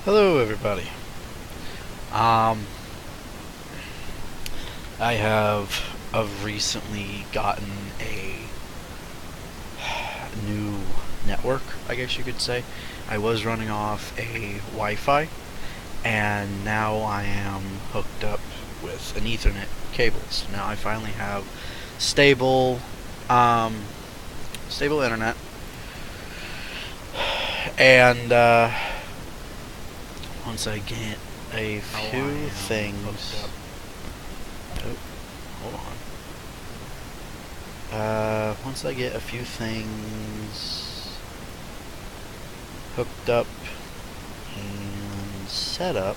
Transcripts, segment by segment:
Hello, everybody. Um, I have recently gotten a new network, I guess you could say. I was running off a Wi-Fi, and now I am hooked up with an Ethernet cables. Now I finally have stable, um, stable internet, and once I get a few things. Oh, hold on. Once I get a few things hooked up and set up,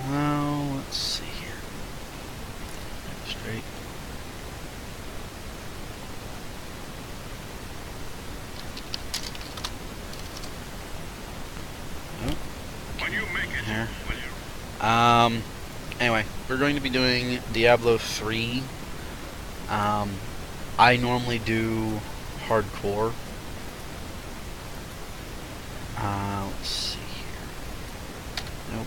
now let's see here. Straight. Here. Anyway, we're going to be doing Diablo 3. I normally do hardcore. Let's see here. Nope.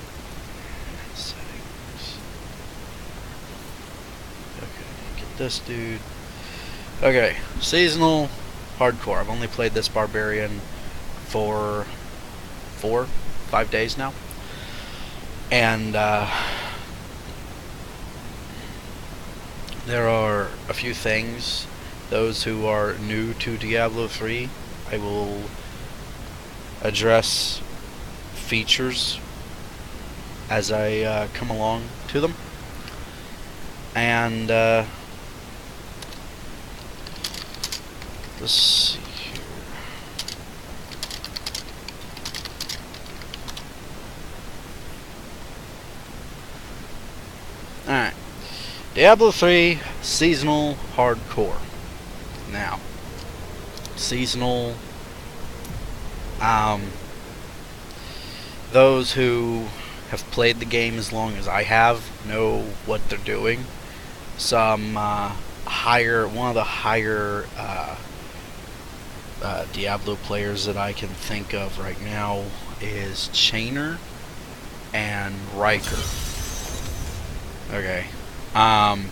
Settings. Okay, get this dude. Okay, seasonal hardcore. I've only played this barbarian for 5 days now. And there are a few things. Those who are new to Diablo 3, I will address features as I come along to them. And let's see here. Alright. Diablo 3 Seasonal Hardcore. Now, seasonal, those who have played the game as long as I have know what they're doing. One of the higher Diablo players that I can think of right now is Chainer and Riker. Okay.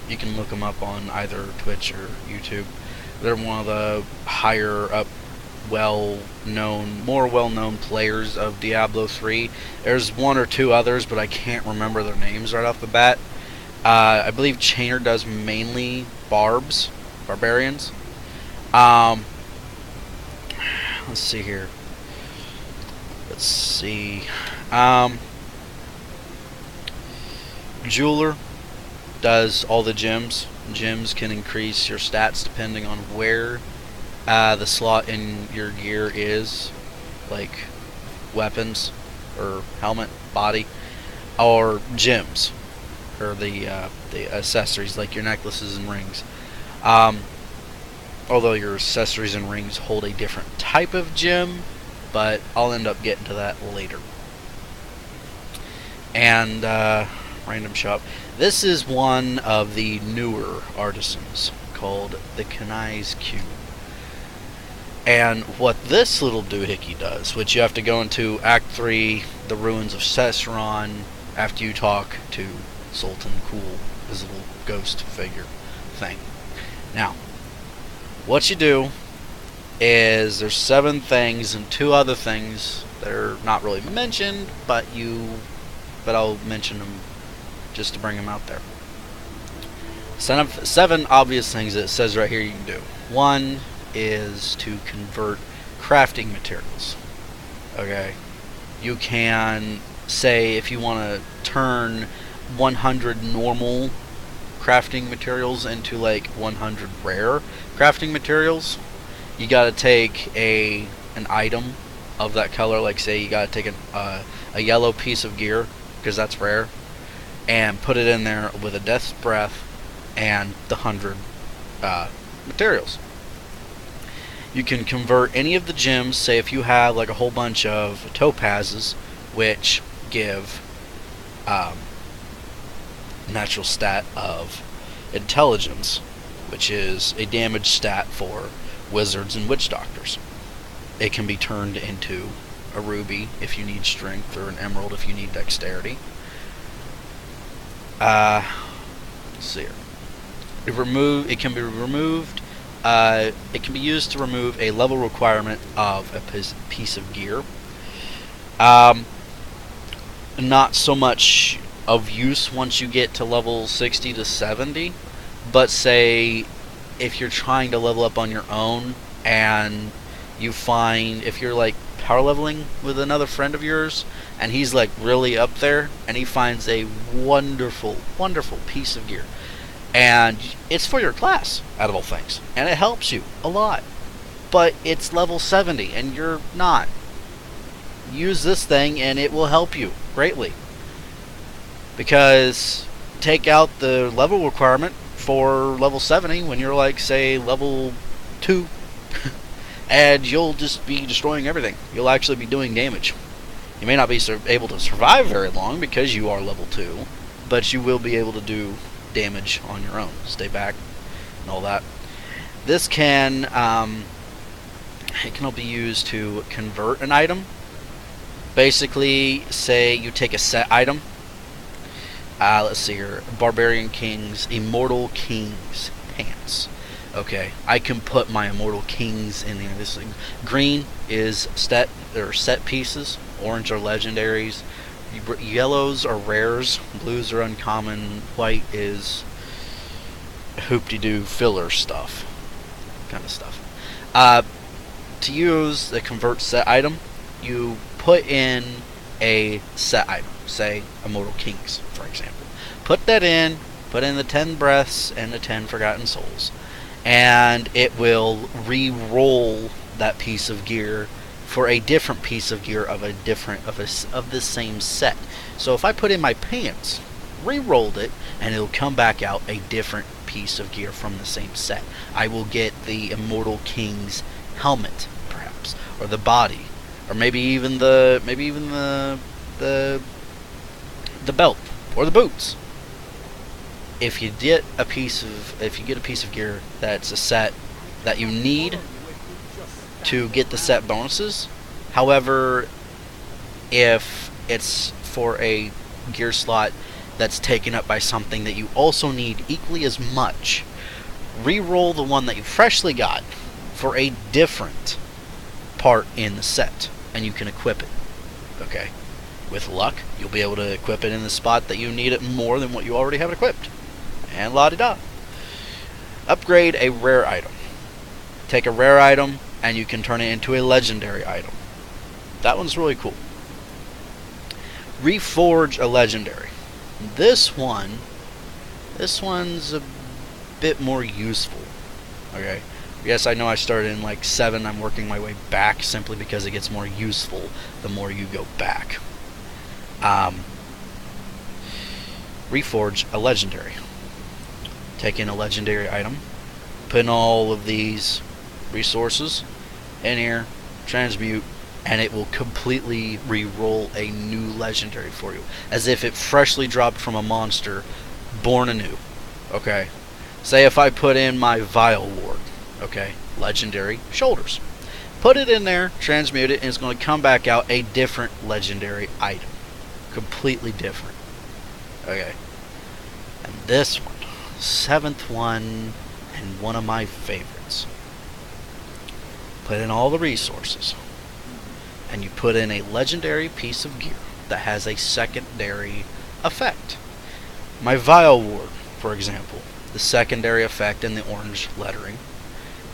You can look them up on either Twitch or YouTube. They're one of the higher up, more well-known players of Diablo 3. There's one or two others, but I can't remember their names right off the bat. I believe Chainer does mainly barbarians. Let's see here. Let's see. Jeweler does all the gems. Gems can increase your stats depending on where the slot in your gear is, like weapons or helmet, body, or gems, or the accessories like your necklaces and rings. Although your accessories and rings hold a different type of gem, but I'll end up getting to that later. And random shop. This is one of the newer artisans called the Kanai's Cube. And what this little doohickey does, which you have to go into Act 3, the ruins of Cesseron, after you talk to Sultan Cool, his little ghost figure thing. Now, what you do is there's 7 things and 2 other things that are not really mentioned, but I'll mention them just to bring them out there. 7 obvious things that it says right here you can do. 1 is to convert crafting materials. Okay, you can say if you want to turn 100 normal crafting materials into like 100 rare crafting materials, you got to take an item of that color. Like say you got to take a yellow piece of gear because that's rare, and put it in there with a death's breath and the 100 materials. You can convert any of the gems. Say if you have like a whole bunch of topazes, which give um, natural stat of intelligence, which is a damage stat for wizards and witch doctors. It can be turned into a ruby if you need strength, or an emerald if you need dexterity. Let's see here. It can be removed. It can be used to remove a level requirement of a piece of gear. Not so much of use once you get to level 60 to 70, but say if you're trying to level up on your own and you find, if you're like power leveling with another friend of yours and he's like really up there and he finds a wonderful piece of gear and it's for your class, out of all things, and it helps you a lot, but it's level 70 and you're not, use this thing and it will help you greatly. Because take out the level requirement for level 70 when you're like, say, level 2 and you'll just be destroying everything. You'll actually be doing damage. You may not be able to survive very long because you are level 2, but you will be able to do damage on your own. Stay back and all that. This can it can be used to convert an item. Basically, say you take a set item. Let's see here. Barbarian King's Immortal King's pants. Okay, I can put my Immortal Kings in there. This green is set pieces. Orange are legendaries. Yellows are rares. Blues are uncommon. White is hoop-de-doo filler stuff. Kind of stuff. To use the convert set item, you put in a set item. Say Immortal Kings, for example. Put that in. Put in the 10 breaths and the 10 forgotten souls. And it will re-roll that piece of gear for a different piece of gear of the same set. So if I put in my pants, re-rolled it, and it'll come back out a different piece of gear from the same set. I will get the Immortal King's helmet, perhaps, or the body, or maybe even the belt or the boots. If you get a piece of gear that's a set that you need to get the set bonuses, however, if it's for a gear slot that's taken up by something that you also need equally as much, re-roll the one that you freshly got for a different part in the set, and you can equip it. Okay, with luck, you'll be able to equip it in the spot that you need it more than what you already have equipped. And la-di-da. Upgrade a rare item. Take a rare item and you can turn it into a legendary item. That one's really cool. Reforge a legendary. This one's a bit more useful. Okay. Yes, I know I started in like 7. I'm working my way back simply because it gets more useful the more you go back. Reforge a legendary. Take in a legendary item, put in all of these resources in here, transmute, and it will completely re-roll a new legendary for you, as if it freshly dropped from a monster, born anew. Okay, say if I put in my Vile Ward, okay, legendary shoulders, put it in there, transmute it, and it's going to come back out a different legendary item, completely different. Okay, and this one, 7th one, and one of my favorites. Put in all the resources, and you put in a legendary piece of gear that has a secondary effect. My Vile Ward, for example, the secondary effect in the orange lettering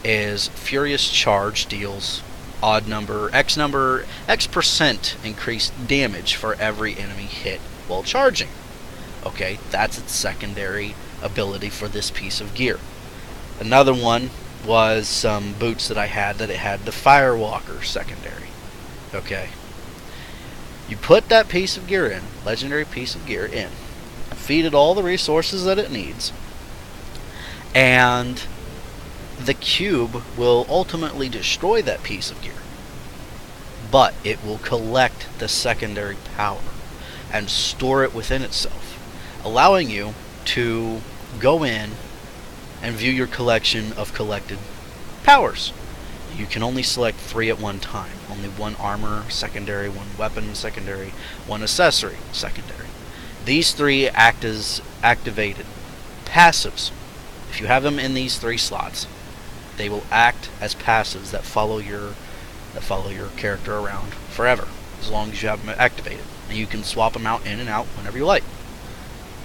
is Furious Charge, deals X% increased damage for every enemy hit while charging. Okay, that's its secondary ability for this piece of gear. Another one was some boots that I had that it had the Firewalker secondary. Okay, you put that piece of gear in, legendary piece of gear in, feed it all the resources that it needs, and the cube will ultimately destroy that piece of gear, but it will collect the secondary power. and store it within itself, allowing you to go in and view your collection of collected powers. You can only select 3 at one time. Only 1 armor secondary, 1 weapon secondary, 1 accessory secondary. These 3 act as activated passives. If you have them in these 3 slots, they will act as passives that follow your character around forever, as long as you have them activated. And you can swap them out in and out whenever you like.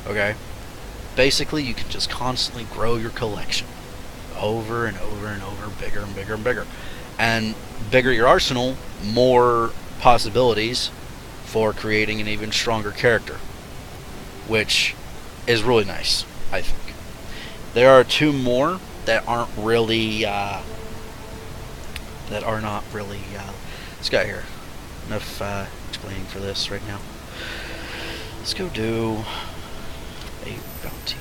Okay? Basically, you can just constantly grow your collection over and over and over, bigger and bigger and bigger. And bigger your arsenal, more possibilities for creating an even stronger character, which is really nice, I think. There are 2 more that aren't really let's go here. Enough explaining for this right now. Let's go do a bounty.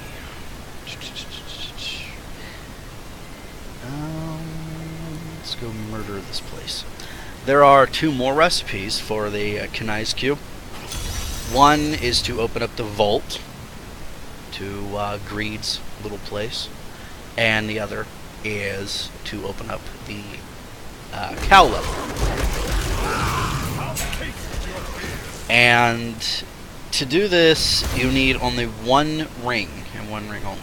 Let's go murder this place. There are 2 more recipes for the Kanai's Cube. One is to open up the vault to Greed's little place, and the other is to open up the cow level. And to do this, you need only 1 ring, and 1 ring only.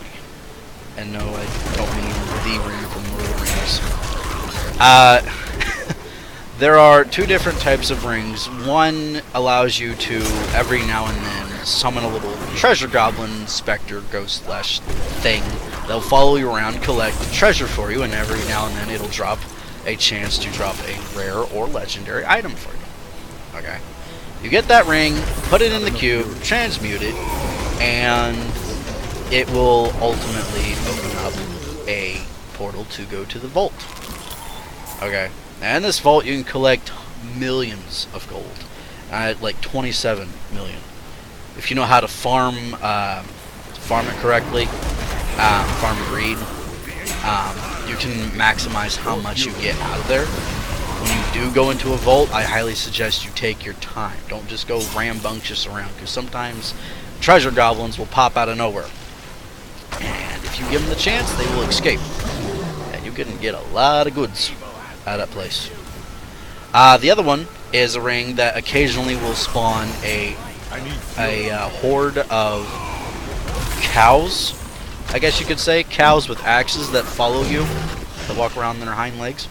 And no, I don't mean the ring from Lord of the Rings. There are 2 different types of rings. One allows you to, every now and then, summon a little treasure goblin, specter, ghost slash thing. They'll follow you around, collect treasure for you, and every now and then it'll drop a chance to drop a rare or legendary item for you. Okay. You get that ring, put it in the cube, transmute it, and it will ultimately open up a portal to go to the vault. Okay. And in this vault you can collect millions of gold. Like 27 million. If you know how to farm it correctly, farm greed, you can maximize how much you get out of there. When you do go into a vault, I highly suggest you take your time. Don't just go rambunctious around, because sometimes treasure goblins will pop out of nowhere. And if you give them the chance, they will escape. And you can get a lot of goods out of that place. The other one is a ring that occasionally will spawn a horde of cows, I guess you could say. Cows with axes that follow you, that walk around on their hind legs.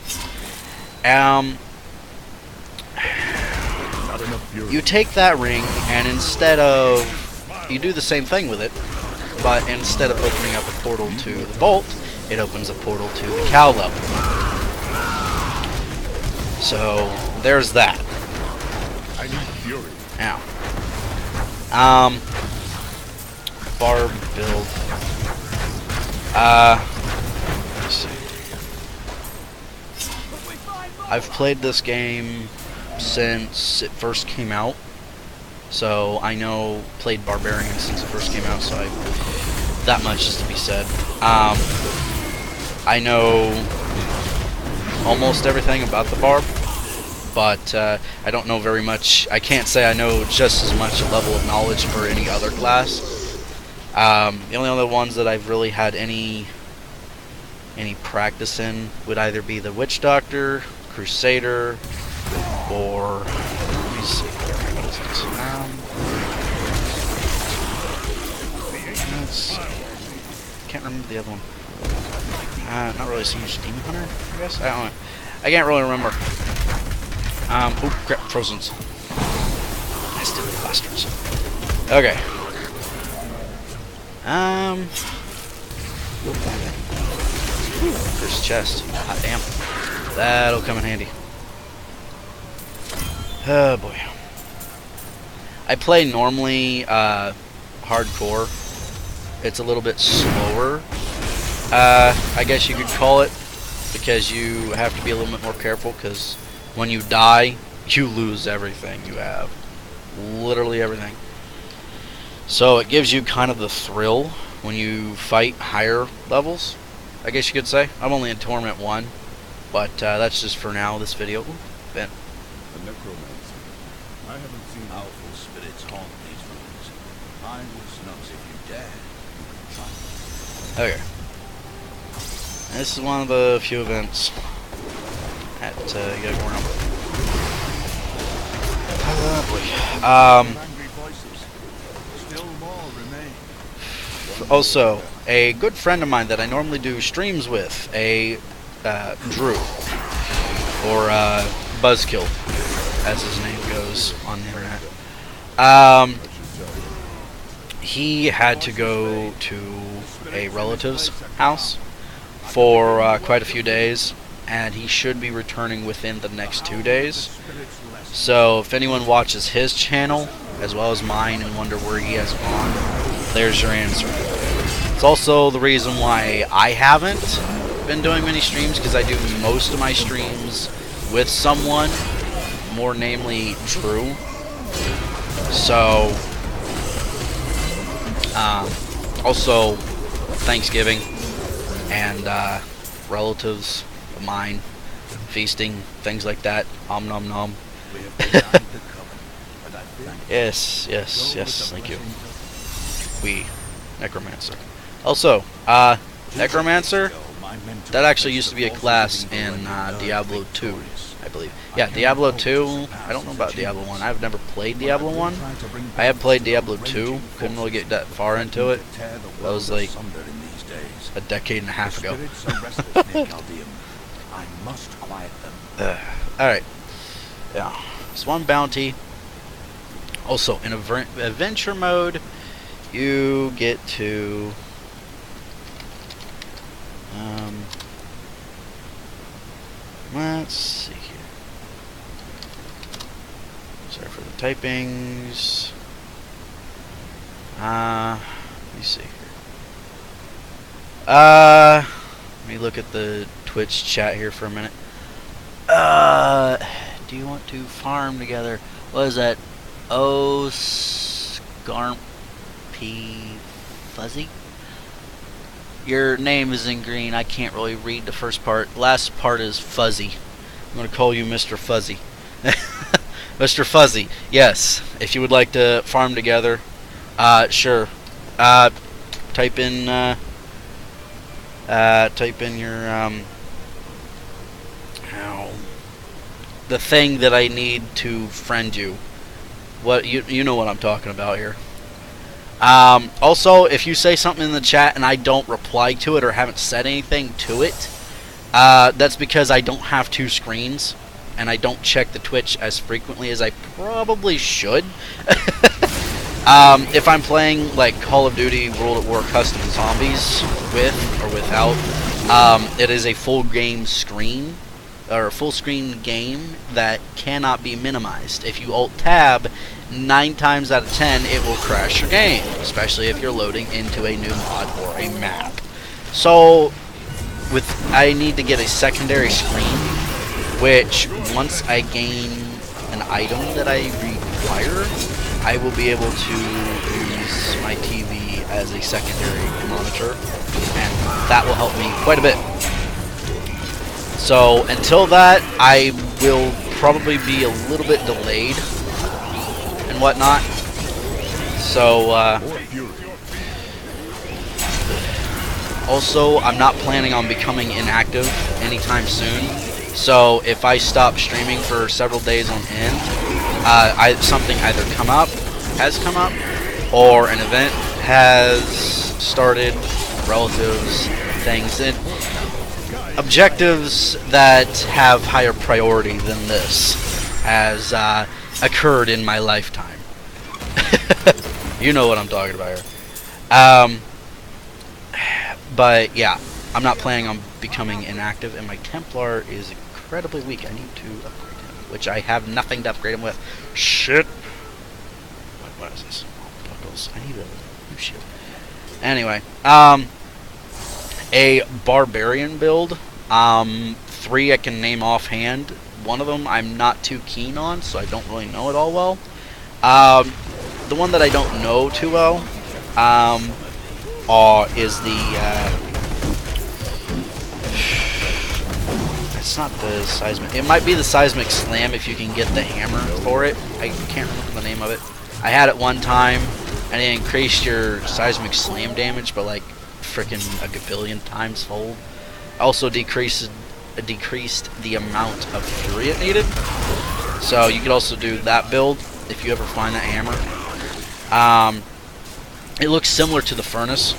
You take that ring, and instead of... you do the same thing with it, but instead of opening up a portal to the vault, it opens a portal to the cow level. So, there's that. I need fury. Now. Barb build. Let's see. I've played this game since it first came out. So, I know, played Barbarian since it first came out, so that much is to be said. I know almost everything about the Barb, but I don't know very much. I can't say I know just as much level of knowledge for any other class. The only other ones that I've really had any practice in would either be the Witch Doctor, Crusader, or... let me see. What is this? Let's see. Can't remember the other one. Not really so much Demon Hunter, I guess? I don't know. I can't really remember. Oh, crap, Frozen's. I still the bastards. Okay. First chest. Hot damn. That'll come in handy. Oh, boy. I play normally, hardcore. It's a little bit slower, I guess you could call it, because you have to be a little bit more careful, because when you die, you lose everything you have. Literally everything. So it gives you kind of the thrill when you fight higher levels, I guess you could say. I'm only in Torment 1, but that's just for now, this video. Ooh, bent. The necromancer. I haven't seen Powerful spirits haunt these ruins. I was not if you dare. Okay. This is one of the few events that you gotta go around. Oh boy. Angry voices. Still more remain. Also, a good friend of mine that I normally do streams with, a Drew, or Buzzkill, as his name goes on the internet. He had to go to a relative's house for quite a few days, and he should be returning within the next 2 days. So if anyone watches his channel as well as mine and wonder where he has gone, there's your answer. It's also the reason why I haven't been doing many streams, because I do most of my streams with someone, more namely Drew. So also Thanksgiving and relatives of mine feasting, things like that. Om nom nom. We have designed the covenant, and I think Yes, yes, yes, thank you. We Necromancer. Also, Necromancer, that actually used to be a class in Diablo 2, I believe. Yeah, Diablo 2, I don't know about Diablo 1. I've never played Diablo 1. I have played Diablo 2, couldn't really get that far into it. That was like a decade and a half ago. I must quiet them. Alright. Yeah. It's one bounty. Also, in adventure mode, you get to let's see here. Sorry for the typings. Let me see here. Let me look at the Twitch chat here for a minute. Do you want to farm together? What is that? Oh, Scarmpy Fuzzy? Your name is in green. I can't really read the first part. Last part is Fuzzy. I'm going to call you Mr. Fuzzy. Mr. Fuzzy, yes. If you would like to farm together, sure. Type in your the thing that I need to friend you. What you know what I'm talking about here. Also, if you say something in the chat and I don't reply to it or haven't said anything to it, that's because I don't have two screens and I don't check the Twitch as frequently as I probably should. If I'm playing like Call of Duty World at War Custom Zombies with or without, it is a full game screen, or a full screen game that cannot be minimized. If you alt tab, 9 times out of 10 it will crash your game, especially if you're loading into a new mod or a map. So I need to get a secondary screen, which once I gain an item that I require, I will be able to use my TV as a secondary monitor, and that will help me quite a bit. So until that, I will probably be a little bit delayed and whatnot. So also, I'm not planning on becoming inactive anytime soon. So if I stop streaming for several days on end, something either has come up, or an event has started, relatives, things, and objectives that have higher priority than this has occurred in my lifetime. You know what I'm talking about here. But yeah, I'm not planning on becoming inactive, and my Templar is incredibly weak. I need to upgrade him, which I have nothing to upgrade him with. Shit. What is this? Buckles. I need a new shield. Anyway, a barbarian build. 3 I can name offhand. One of them I'm not too keen on, so I don't really know it all well. The one that I don't know too well is the It's not the seismic. It might be the seismic slam if you can get the hammer for it. I can't remember the name of it. I had it one time, and it increased your seismic slam damage by like freaking a gabillion times fold. Also decreased the amount of fury it needed. So you could also do that build if you ever find that hammer. It looks similar to the furnace,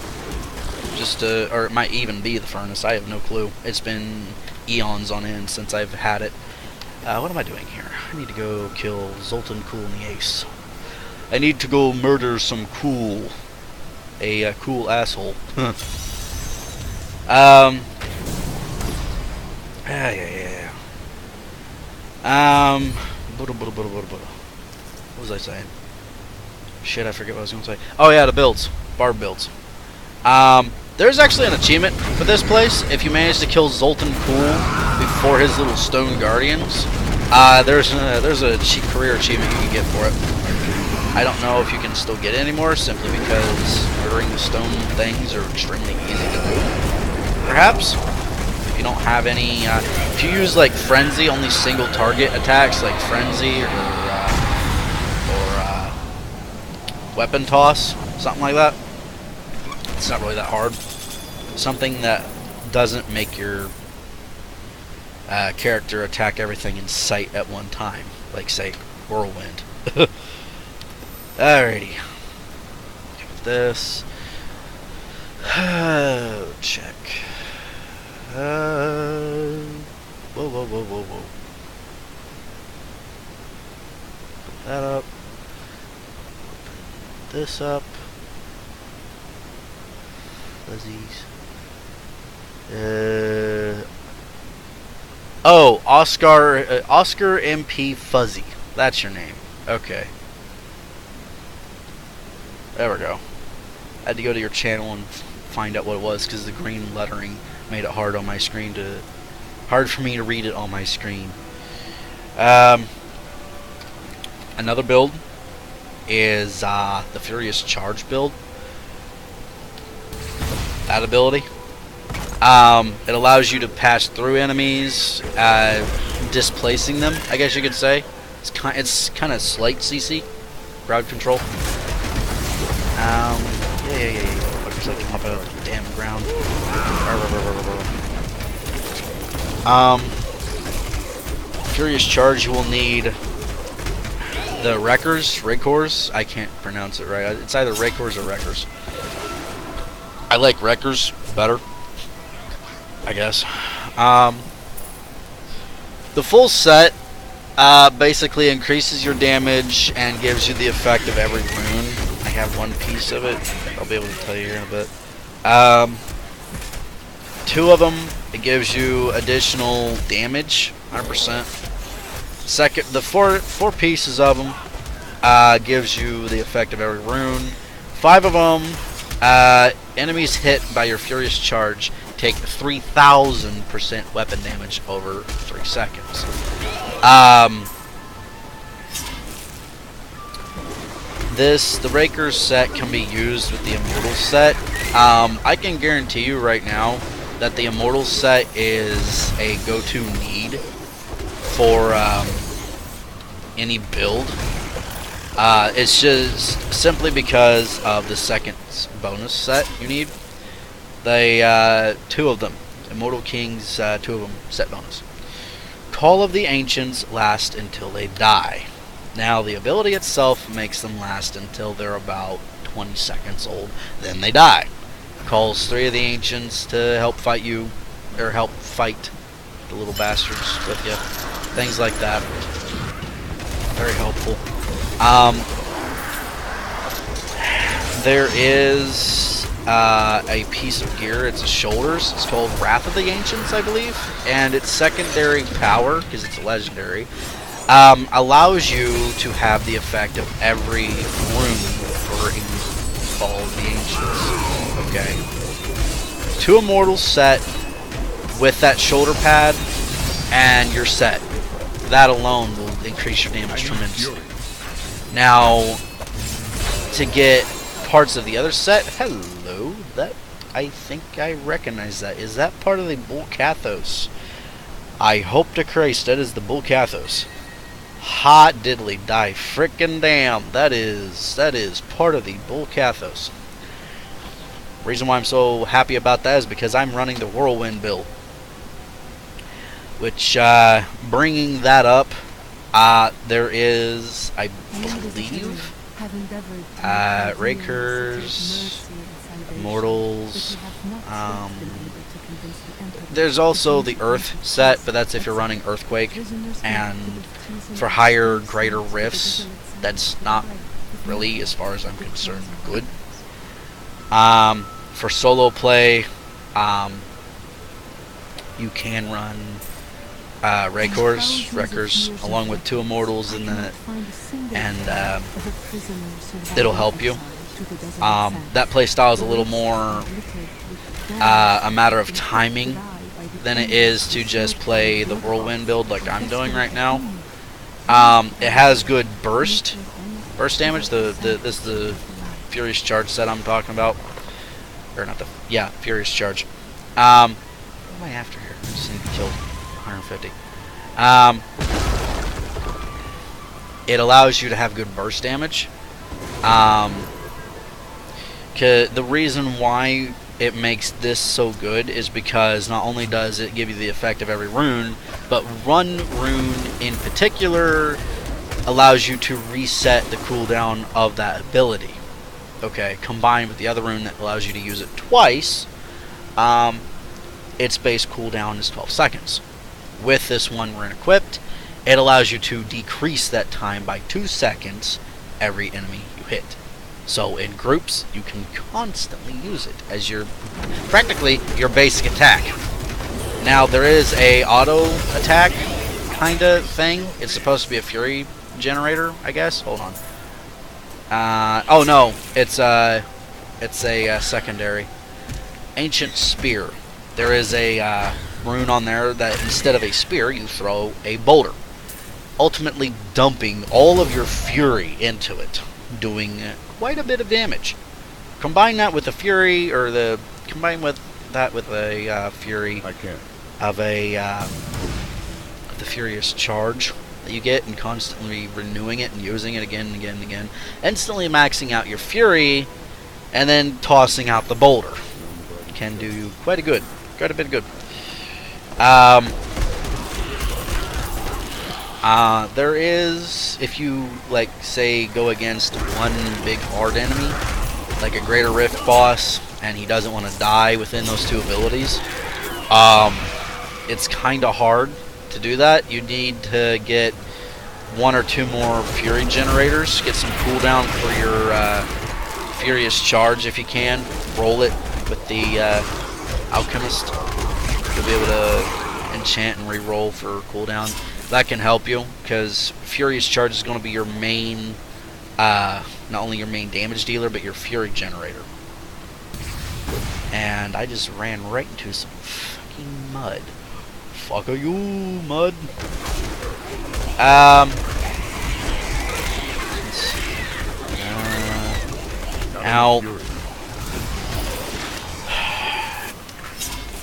or it might even be the furnace. I have no clue. It's been eons on end since I've had it. What am I doing here? I need to go kill Zoltan Cool and the Ace. I need to go murder some cool, a cool asshole. Yeah. What was I saying? Shit, I forget what I was going to say. Oh yeah, the builds. Barb builds. There's actually an achievement for this place. If you manage to kill Zoltan Cool before his little stone guardians, there's a career achievement you can get for it. I don't know if you can still get it anymore, simply because murdering the stone things are extremely easy to do. Perhaps. If you don't have any, if you use like Frenzy, only single target attacks like Frenzy or Weapon Toss, something like that. It's not really that hard. Something that doesn't make your character attack everything in sight at one time, like say Whirlwind. Alrighty. Get this. Check. Whoa. Put that up. Put this up. Fuzzies. Oh, Oscar MP Fuzzy. That's your name. Okay. There we go. I had to go to your channel and find out what it was because the green lettering made it hard on my screen hard for me to read it on my screen. Another build is the Furious Charge build. That ability. It allows you to pass through enemies, displacing them, I guess you could say. It's kind of slight CC, crowd control. Yeah. Fuckers like to pop out of the damn ground. Furious Charge, you will need the Wreckers. I can't pronounce it right. It's either Wreckers or Wreckers. I like Wreckers better, I guess. The full set basically increases your damage and gives you the effect of every rune. I have one piece of it. I'll be able to tell you here in a bit. Two of them, it gives you additional damage, 100%. The four pieces of them gives you the effect of every rune. 5 of them, enemies hit by your Furious Charge take 3,000% weapon damage over 3 seconds. The Raker's set can be used with the Immortal set. I can guarantee you right now that the Immortal set is a go-to need for any build. It's just simply because of the second bonus set you need. They 2 of them, Immortal Kings, 2 of them set bonus. Call of the Ancients last until they die. Now the ability itself makes them last until they're about 20 seconds old, then they die. Calls 3 of the Ancients to help fight you, or help fight the little bastards with you. Things like that. Very helpful. There is a piece of gear. It's a shoulders. It's called Wrath of the Ancients, I believe, and its secondary power, because it's a legendary, allows you to have the effect of every rune for Fall of the Ancients. Okay. 2 immortals set with that shoulder pad, and you're set. That alone will increase your damage tremendously. Now, to get parts of the other set, hello, that I think I recognize that. Is that part of the Bull Kathos? I hope to Christ that is the Bull Cathos. Hot diddly die frickin' damn. That is part of the Bull Cathos. Reason why I'm so happy about that is because I'm running the Whirlwind build. Which, bringing that up, there is, I believe, Rakers, Immortals, there's also the Earth set, but that's if you're running Earthquake, and for higher, greater rifts, that's not really, as far as I'm concerned, good. For solo play, you can run Wreckers, along with 2 Immortals in the, and it'll help you. That playstyle is a little more a matter of timing than it is to just play the Whirlwind build like I'm doing right now. It has good burst damage. This is the Furious Charge set I'm talking about, or not the Furious Charge. What am I after here? I just need to kill 150. It allows you to have good burst damage. The reason why it makes this so good is because not only does it give you the effect of every rune, but one rune in particular allows you to reset the cooldown of that ability. Okay, combined with the other rune that allows you to use it twice, its base cooldown is 12 seconds. With this one rune equipped, it allows you to decrease that time by 2 seconds every enemy you hit. So in groups, you can constantly use it as your, practically your basic attack. Now there is a auto attack kind of thing. It's supposed to be a fury generator, I guess. Hold on. Oh no, it's a secondary. Ancient Spear. There is a rune on there that instead of a spear, you throw a boulder, ultimately dumping all of your fury into it, doing quite a bit of damage. Combine that with the fury, or combine with that with a fury of the Furious Charge that you get, and constantly renewing it and using it again and again and again, instantly maxing out your fury, and then tossing out the boulder. Can do quite a bit of good. There is, if you, like, say, go against one big hard enemy, like a Greater Rift boss, and he doesn't want to die within those 2 abilities, it's kind of hard to do that. You need to get 1 or 2 more Fury generators, get some cooldown for your Furious Charge if you can. Roll it with the Alchemist. You'll be able to enchant and re-roll for cooldown. That can help you, because Furious Charge is going to be your main, not only your main damage dealer, but your Fury generator. And I just ran right into some fucking mud. Fuck you, mud. Now,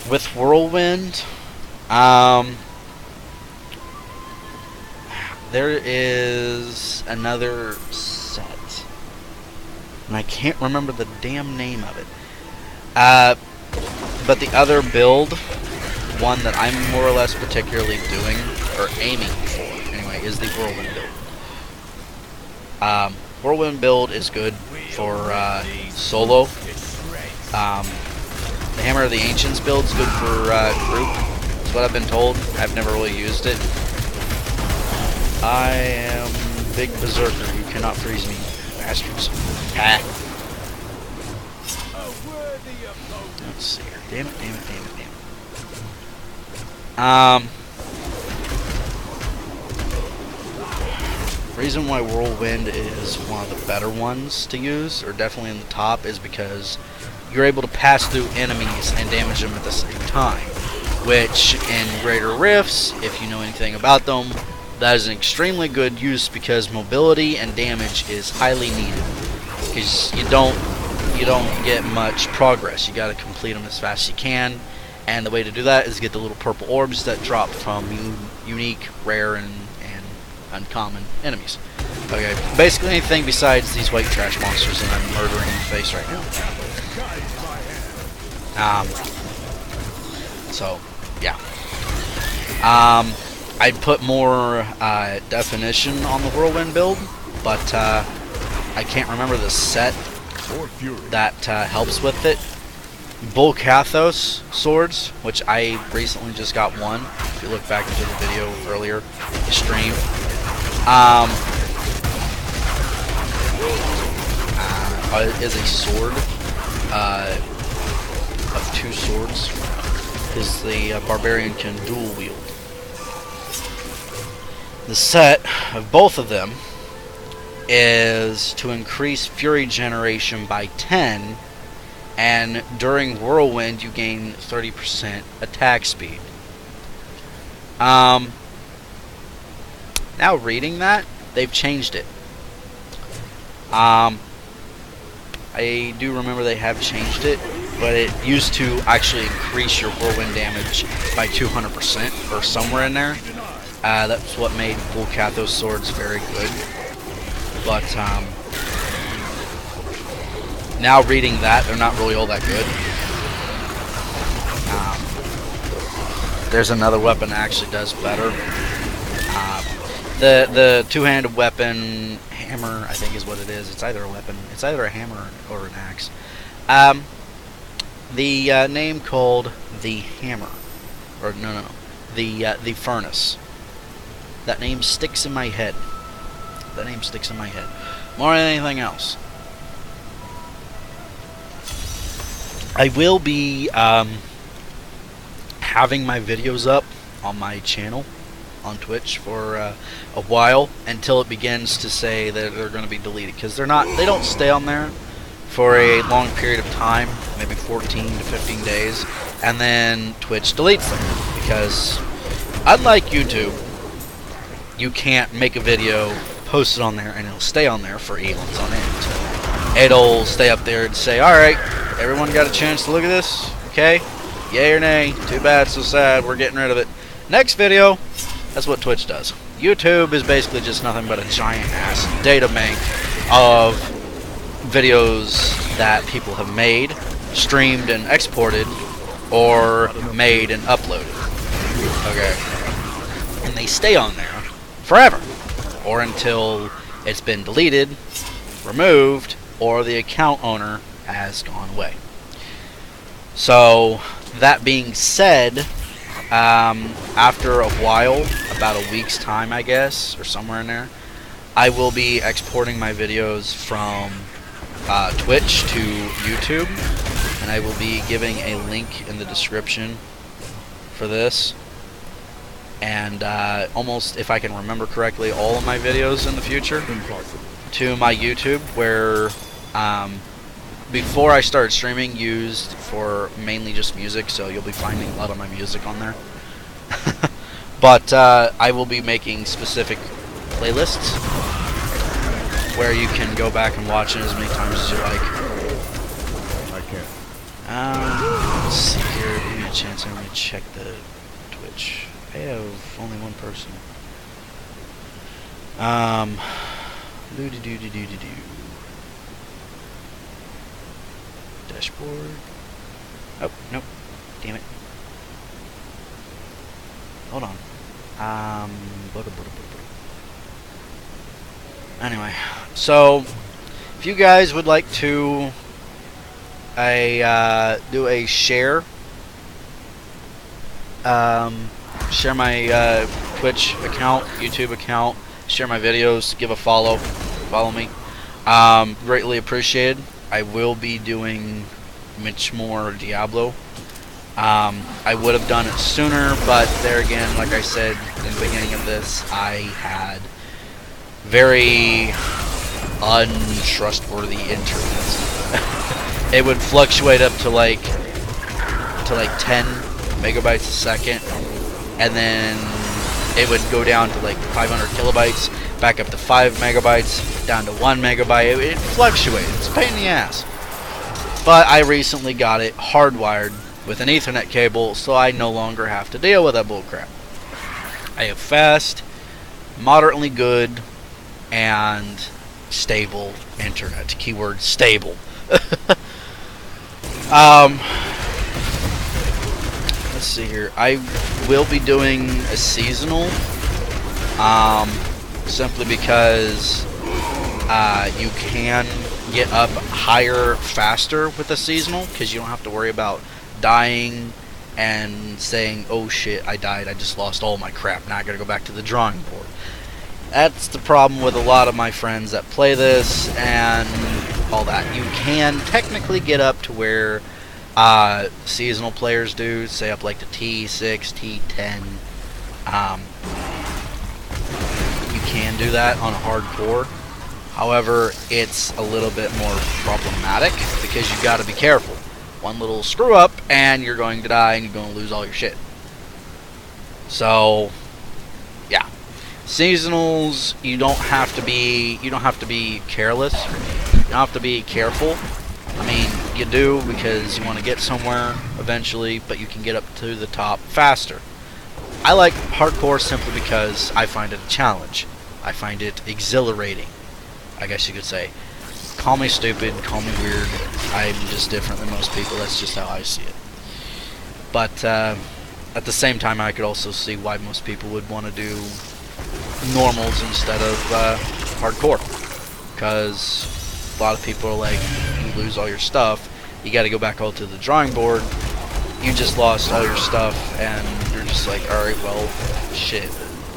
with Whirlwind, there is another set, and I can't remember the damn name of it. But the other build, one that I'm more or less particularly doing, or aiming for, anyway, is the Whirlwind build. Whirlwind build is good for solo. The Hammer of the Ancients build is good for group. That's what I've been told. I've never really used it. I am Big Berserker. You cannot freeze me, bastards. Ah. Let's see here. Damn it. Reason why Whirlwind is one of the better ones to use, or definitely in the top, is because you're able to pass through enemies and damage them at the same time. Which, in Greater Rifts, if you know anything about them, that is an extremely good use, because mobility and damage is highly needed. Because you don't get much progress. You got to complete them as fast as you can, And the way to do that is get the little purple orbs that drop from unique, rare, and uncommon enemies. Okay, basically anything besides these white trash monsters that I'm murdering in the face right now. So, yeah. I'd put more definition on the whirlwind build, but I can't remember the set that helps with it. Bull Kathos swords, which I recently just got one. If you look back into the video earlier, the stream. Is a sword of 2 swords, because the barbarian can dual wield. The set of both of them is to increase fury generation by 10, and during whirlwind you gain 30% attack speed. Now reading that, they've changed it. I do remember they have changed it, but it used to actually increase your whirlwind damage by 200% or somewhere in there. That's what made Bull Kathos swords very good. But now reading that, they're not really all that good. There's another weapon that actually does better. The two-handed weapon, hammer, I think is what it is. It's either a weapon, it's either a hammer or an axe. The name called the hammer, or no, the furnace. That name sticks in my head. That name sticks in my head more than anything else. I will be having my videos up on my channel on Twitch for a while, until it begins to say that they're going to be deleted, because they don't stay on there for a long period of time, maybe 14 to 15 days, and then Twitch deletes them, because unlike YouTube, you can't make a video, post it on there, and it'll stay on there for eons on end. It'll stay up there and say, alright, everyone got a chance to look at this? Okay? Yay or nay? Too bad, so sad, we're getting rid of it. Next video. That's what Twitch does. YouTube is basically just nothing but a giant ass data bank of videos that people have made, streamed and exported, or made and uploaded. Okay? And they stay on there forever, or until it's been deleted, removed, or the account owner has gone away. So, that being said, after a while, about a week's time I guess, or somewhere in there, I will be exporting my videos from Twitch to YouTube, and I will be giving a link in the description for this, and almost, if I can remember correctly, all of my videos in the future to my YouTube, where before I started streaming, used for mainly just music, so you'll be finding a lot of my music on there. But I will be making specific playlists where you can go back and watch it as many times as you like. I can't. Let's see here. Give me a chance. I'm going to check the Twitch. I have only one person. Dashboard. Oh, nope. Damn it. Hold on. Anyway, so if you guys would like to do a share my Twitch account, YouTube account, share my videos, give a follow me, greatly appreciated. I will be doing much more Diablo. I would have done it sooner, but there again, like I said in the beginning of this, I had very untrustworthy internet. It would fluctuate up to like 10 megabytes a second, and then it would go down to like 500 kilobytes, back up to 5 megabytes, down to 1 megabyte. It fluctuated. It's a pain in the ass. But I recently got it hardwired with an Ethernet cable, so I no longer have to deal with that bullcrap. I have fast, moderately good, and stable internet. Keyword stable. Let's see here. I will be doing a seasonal, simply because you can get up higher faster with a seasonal, because you don't have to worry about dying and saying, oh shit, I died, I just lost all my crap, now I gotta go back to the drawing board. That's the problem with a lot of my friends that play this and all that. You can technically get up to where seasonal players do, say up like the T6, T10. You can do that on a hardcore. However, it's a little bit more problematic because you've got to be careful. One little screw up and you're going to die and you're going to lose all your shit. So, yeah. Seasonals, you don't have to be careless. You don't have to be careful. I mean, you do because you want to get somewhere eventually, but you can get up to the top faster. I like hardcore simply because I find it a challenge. I find it exhilarating, I guess you could say. Call me stupid, call me weird. I'm just different than most people. That's just how I see it. But at the same time, I could also see why most people would want to do normals instead of hardcore. Because a lot of people are like, you lose all your stuff, you got to go back all to the drawing board. You just lost all your stuff, and you're just like, alright, well, shit.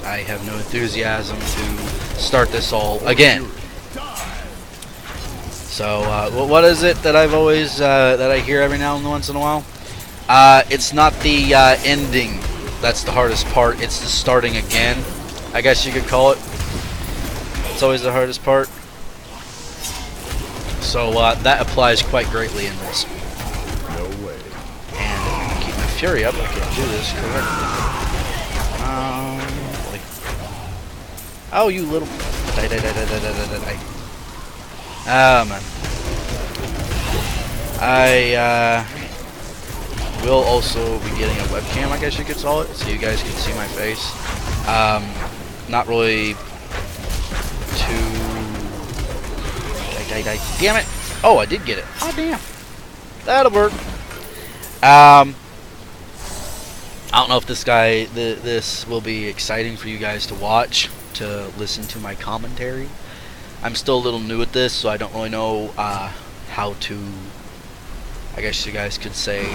I have no enthusiasm to start this all again. So, what is it that I've always, that I hear every now and once in a while? It's not the ending that's the hardest part, it's the starting again, I guess you could call it. It's always the hardest part. So, that applies quite greatly in this. No way. And if I can keep my fury up, I can do this correctly. Oh, you little... Die. Oh, man. I will also be getting a webcam, I guess you could call it, so you guys can see my face. Not really too... Die. Damn it! Oh, I did get it. Oh, damn. That'll work. I don't know if this will be exciting for you guys to watch, to listen to my commentary. I'm still a little new at this, so I don't really know how to, I guess you guys could say,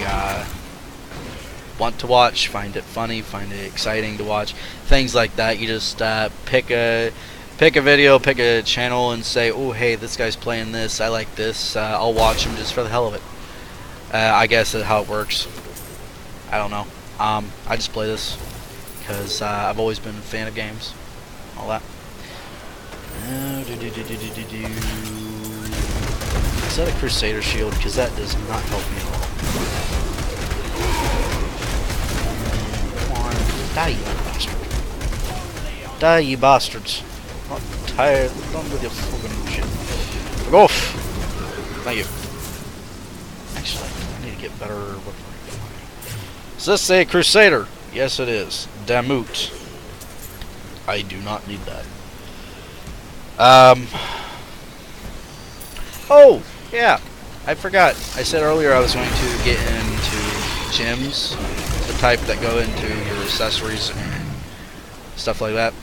want to watch, find it funny, find it exciting to watch, things like that. You just pick a video, pick a channel, and say, oh, hey, this guy's playing this, I like this, I'll watch him just for the hell of it. I guess that's how it works. I don't know. I just play this because I've always been a fan of games, all that. Is that a Crusader shield? Because that does not help me at all. Come on, die, you bastard! Die, you bastards! I'm not tired. Done with your fucking shit. Fuck off! Thank you. Actually, I need to get better weaponry. Does this say Crusader? Yes, it is. Damut. I do not need that. Oh, yeah. I forgot. I said earlier I was going to get into gems, the type that go into your accessories and stuff like that.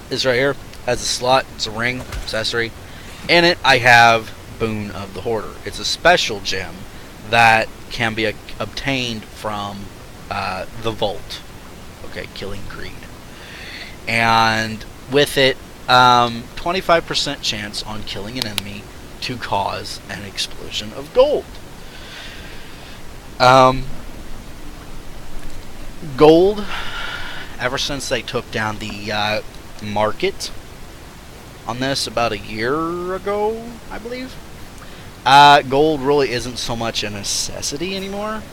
This right here has a slot. It's a ring accessory. In it, I have Boon of the Hoarder. It's a special gem that can be obtained from the vault. Okay, Killing Greed. And with it, 25% chance on killing an enemy to cause an explosion of gold. Gold, ever since they took down the market on this about a year ago, I believe, gold really isn't so much a necessity anymore,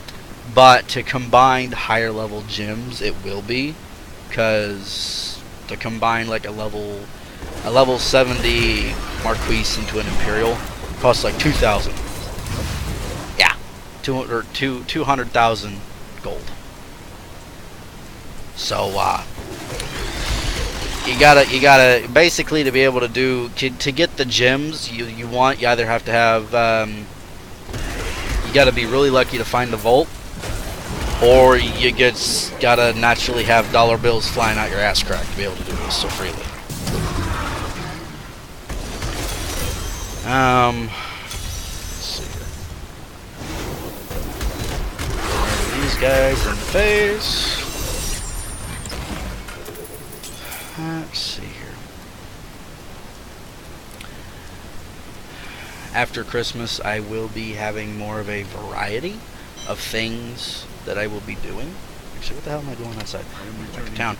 but to combine higher level gems it will be, because to combine like a level 70 Marquise into an Imperial costs like 2,000. Yeah, 200,000 gold. So you gotta basically, to be able to get the gems you either have to have you gotta be really lucky to find the vault, or you gotta naturally have dollar bills flying out your ass crack to be able to do this so freely. Let's see here. These guys in the face. Let's see here. After Christmas, I will be having more of a variety of things that I will be doing. Actually, what the hell am I doing outside? Back to town.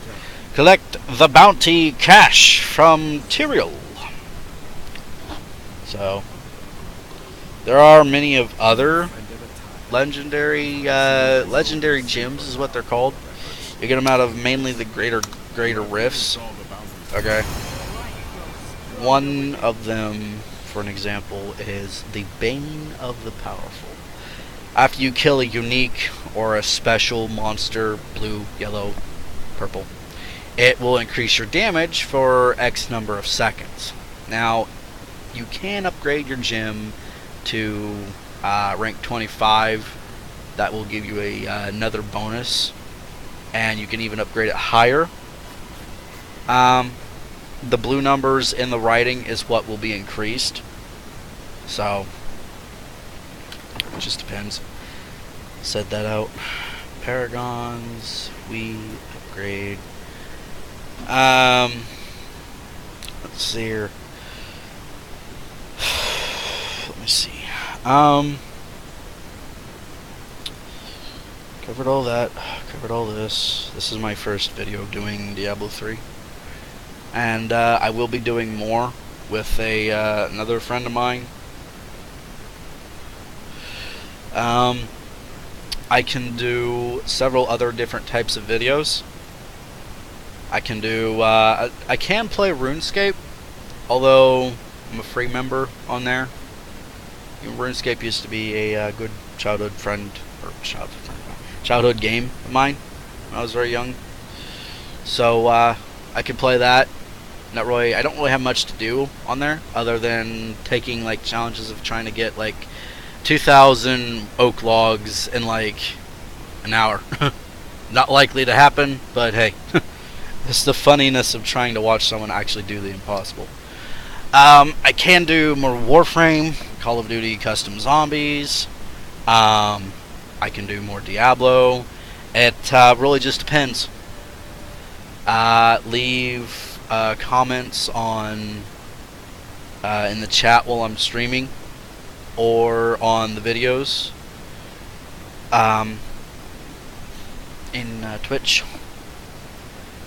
Collect the bounty cash from Tyrael. So, there are many of other legendary gems, is what they're called. You get them out of mainly the greater rifts. Okay. One of them, for an example, is the Bane of the Powerful. After you kill a unique or a special monster, blue, yellow, purple, it will increase your damage for X number of seconds. Now, you can upgrade your gem to rank 25. That will give you another bonus, and you can even upgrade it higher. The blue numbers in the writing is what will be increased. So, it just depends. Said that out. Paragons, we upgrade. Let's see here. Let me see. Covered all that. Covered all this. This is my first video doing Diablo 3. And I will be doing more with another friend of mine. I can do several other different types of videos. I can do I can play RuneScape, although I'm a free member on there. RuneScape used to be a good childhood game of mine when I was very young. So I can play that. I don't really have much to do on there other than taking like challenges of trying to get like 2,000 oak logs in like an hour. Not likely to happen, but hey, it's the funniness of trying to watch someone actually do the impossible. I can do more Warframe, Call of Duty Custom Zombies. I can do more Diablo. It really just depends. Leave comments on in the chat while I'm streaming, or on the videos in Twitch.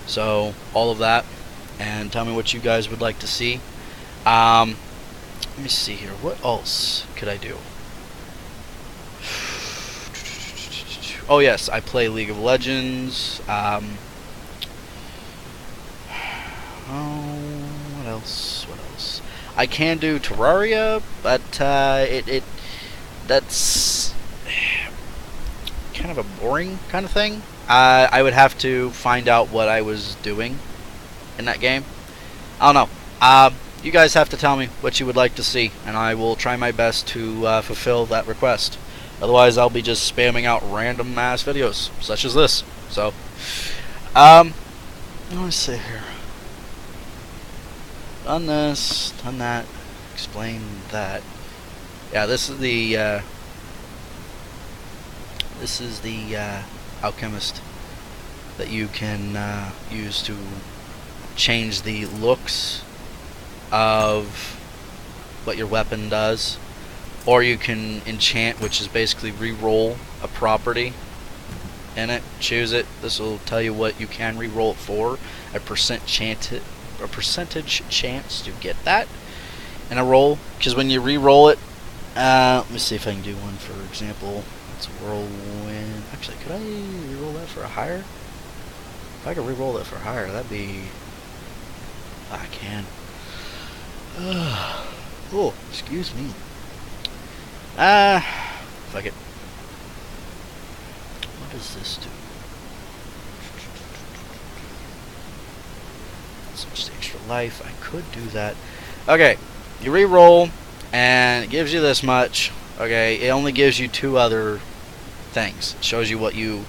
So all of that, and tell me what you guys would like to see. Let me see here. What else could I do? Oh yes, I play League of Legends. Oh, what else? What else? I can do Terraria, but that's kind of a boring kind of thing. I would have to find out what I was doing in that game. I don't know. You guys have to tell me what you would like to see, and I will try my best to fulfill that request. Otherwise, I'll be just spamming out random ass videos, such as this. So, let me see here. Done this, done that, explain that. Yeah, this is the alchemist that you can use to change the looks of what your weapon does, or you can enchant, which is basically re-roll a property in it. Choose it. This will tell you what you can re-roll it for, a percentage chance to get that in a roll. Because when you re-roll it, let me see if I can do one. For example, it's a whirlwind. Actually, could I re-roll that for a higher? If I could re-roll that for higher, that'd be. I can. Oh, excuse me. Fuck it. What does this do? Switch to extra life. I could do that. Okay, you re-roll, and it gives you this much. Okay, it only gives you 2 other things. It shows you what you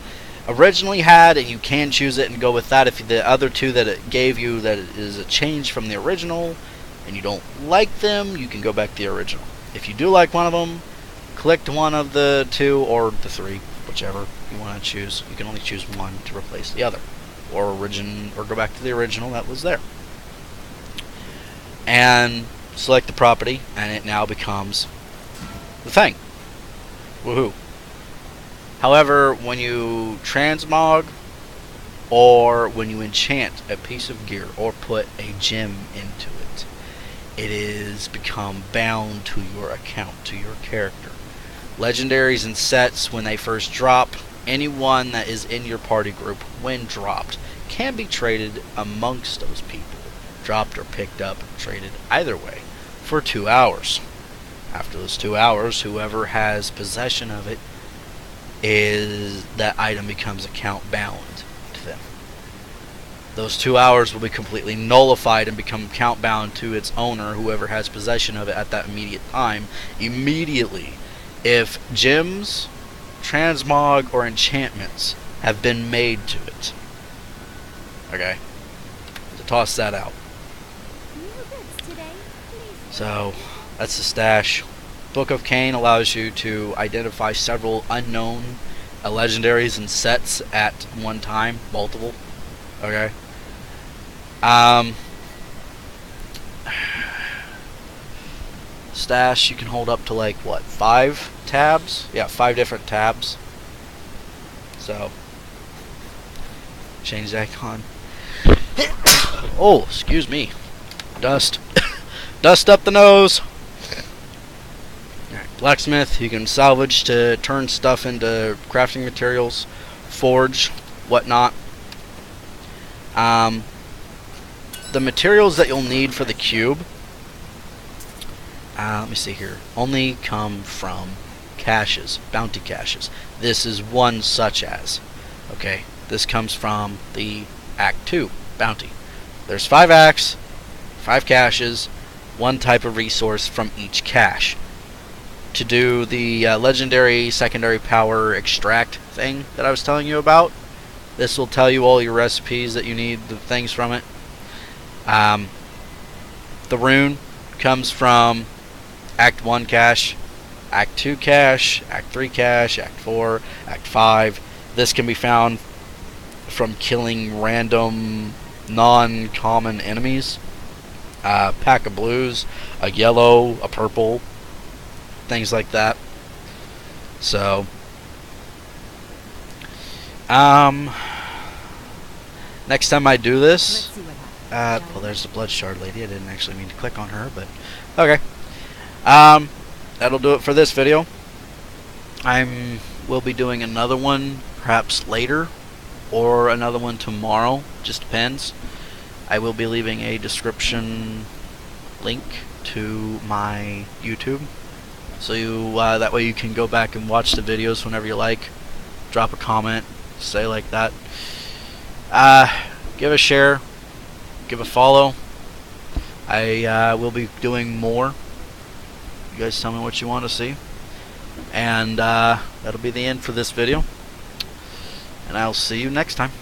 originally had, and you can choose it and go with that. If the other 2 that it gave you that is a change from the original, and you don't like them, you can go back to the original. If you do like one of them, click one of the 2 or the 3, whichever you want to choose. You can only choose one to replace the other, or go back to the original that was there. And select the property, and it now becomes the thing. Woohoo! However, when you transmog or when you enchant a piece of gear or put a gem into it, it is become bound to your account, to your character. Legendaries and sets, when they first drop, anyone that is in your party group when dropped can be traded amongst those people. Dropped or picked up, traded either way, for 2 hours. After those 2 hours, whoever has possession of it, that item becomes account bound to them. Those 2 hours will be completely nullified and become account bound to its owner, whoever has possession of it at that immediate time, immediately. If gems, transmog, or enchantments have been made to it. Okay? So toss that out. So, that's the stash. Book of Cain allows you to identify several unknown legendaries and sets at one time. Multiple. Okay? Stash, you can hold up to like, what, 5 tabs? Yeah, 5 different tabs. So, change the icon. Oh, excuse me. Dust. Dust up the nose. Alright, blacksmith, you can salvage to turn stuff into crafting materials, forge, whatnot. The materials that you'll need for the cube, let me see here, only come from caches, bounty caches. This is one such as. Okay, this comes from the Act 2 bounty. There's 5 acts, 5 caches, 1 type of resource from each cache. To do the legendary secondary power extract thing that I was telling you about, this will tell you all your recipes that you need, the things from it. The rune comes from Act 1 cache, Act 2 cache, Act 3 cache, Act 4, Act 5. This can be found from killing random non-common enemies. A pack of blues, a yellow, a purple, things like that. So, next time I do this, well, there's the blood shard lady. I didn't actually mean to click on her, but okay. That'll do it for this video. We'll be doing another one perhaps later, or another one tomorrow. Just depends. I will be leaving a description link to my YouTube, so that way you can go back and watch the videos whenever you like. Drop a comment, say like that. Give a share, give a follow. I will be doing more. You guys tell me what you want to see, and that'll be the end for this video, and I'll see you next time.